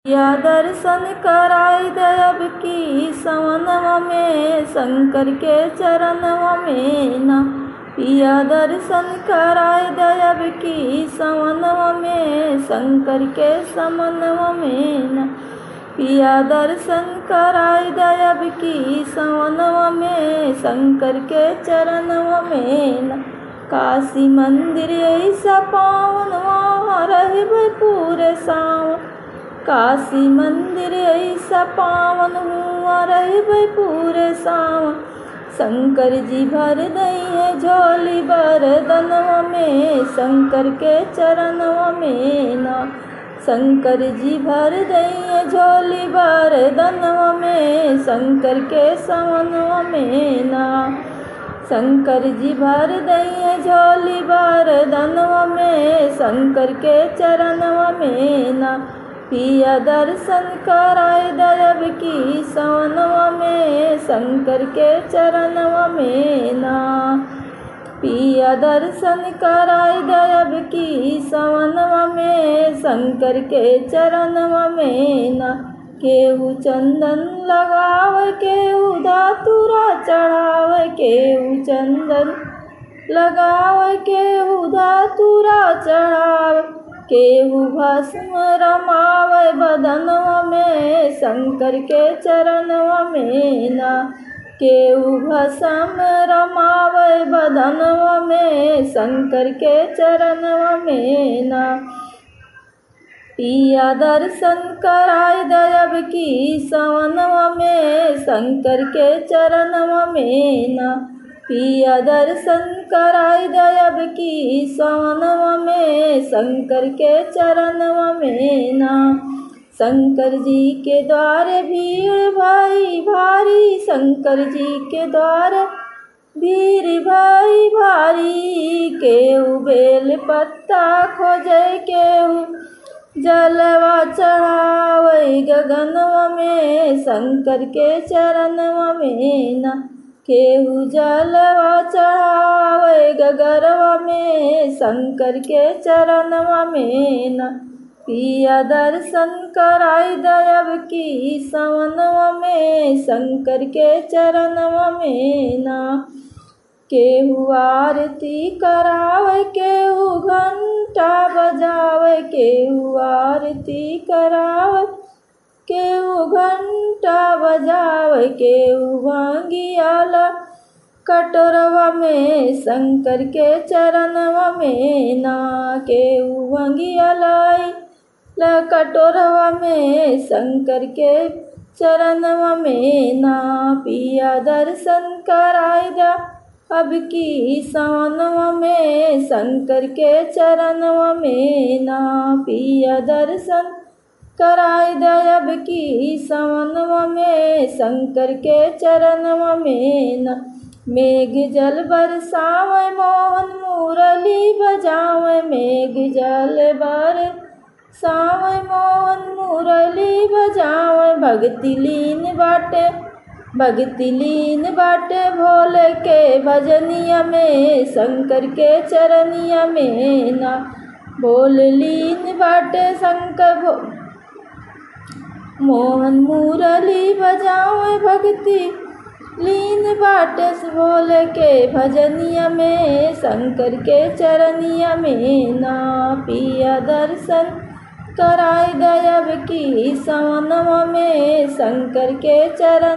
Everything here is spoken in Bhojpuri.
या दर्शन कराई दयब की सवनवा में शंकर के चरणवा में ना। पिया दर्शन कराई दयब की सवनवा में शंकर के समनवा में ना। पिया दर्शन कराई दयब की सवनवा में शंकर के चरणवा में ना। काशी मंदिर ऐसा पावन वहाँ रहबे पूरे सावन। काशी मंदिर ऐसा पावन हुआ रहबे पूरे सावन। शंकर जी भर दई है झोली बरदनवा में शंकर के चरणवा में ना। शंकर जी भर दई है झोली बरदनवा में शंकर के समनवा में ना। शंकर जी भर दई है झोली बरदनवा में शंकर के चरणवा में ना। पिया दर्शन कराई दयब की सवनवा में शंकर के चरणवा में ना। पिया दर्शन कराई दयब की सवनवा में शंकर के चरणवा में ना। केहू चंदन लगावे केहू धतूरा चढ़ावे केहू चंदन लगावे केहू धतूरा चढ़ावे केहू भस्म रमावे बदनवा में शंकर के चरणवा में ना। केहू भस्म रमावे बदनवा में शंकर के चरणवा में ना। पिया दर्शन कराई दयब की सवनवा में शंकर के चरणवा में ना। पिया दर्शन कराई दयब की सवनवा में शंकर के चरणवा में ना। शंकर जी के द्वारे भीड़ भाई भारी शंकर जी के द्वारे भीड़ भाई भारी। केहू बेल पत्ता खोजे केहू जलवा चढ़ावे गगनवा में शंकर के चरणवा में ना। केहू जलवा चढ़ावे गगरवा में शंकर के चरणवा में ना। पिया दर्शन कराई दयब की सवनवा में शंकर के चरणवा में ना। केहू आरती करावे केहू घंटा बजावे केहू आरती करावे केहू घंटा बजावे केहू भांगियाला कटोरवा में शंकर के चरणवा में ना। केहू भांगियालाई कटोरवा में शंकर के चरणवा में ना। पिया दर्शन कराई दा अब की सवनवा में शंकर के चरणवा में ना। पिया दर्शन कराई दयब की सवनवा में शंकर के चरणवा में ना। मेघ जल बरसावे मोहन मुरली बजावे मेघ जल बरसावे मोहन मुरली बजावे। भक्ति लीन बाटे भोले के भजनिया में शंकर के चरनिया में ना। भोले लीन बाटे शंकर मोहन मुरली बजावे भक्ति लीन बाटे भोले के भजनिया में शंकर के चरनिया में ना। पिया दर्शन कराई दयब की सवनवा में शंकर के चरण